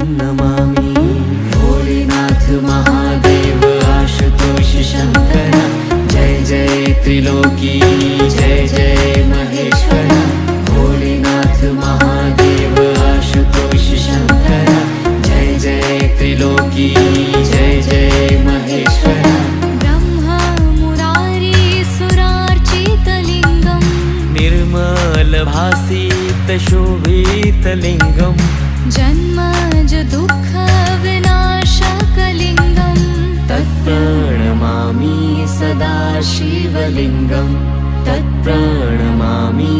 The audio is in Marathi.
नमामि। भोलेनाथ महादेव आशुतोष शंकर, जय जय त्रिलोकी जय जय महेश्वर। भोलेनाथ महादेव आशुतोष शंकर, जय जय त्रिलोकी जय जय महेश्वर। ब्रह्मा मुरारी सुरार्चितलिङ्गं, निर्मल भासित शोभितलिङ्गम्, जन्मज दुःख विनाशकलिङ्गं, तत्प्रणमामि सदा शिवलिङ्गम्, तत्प्रणमामि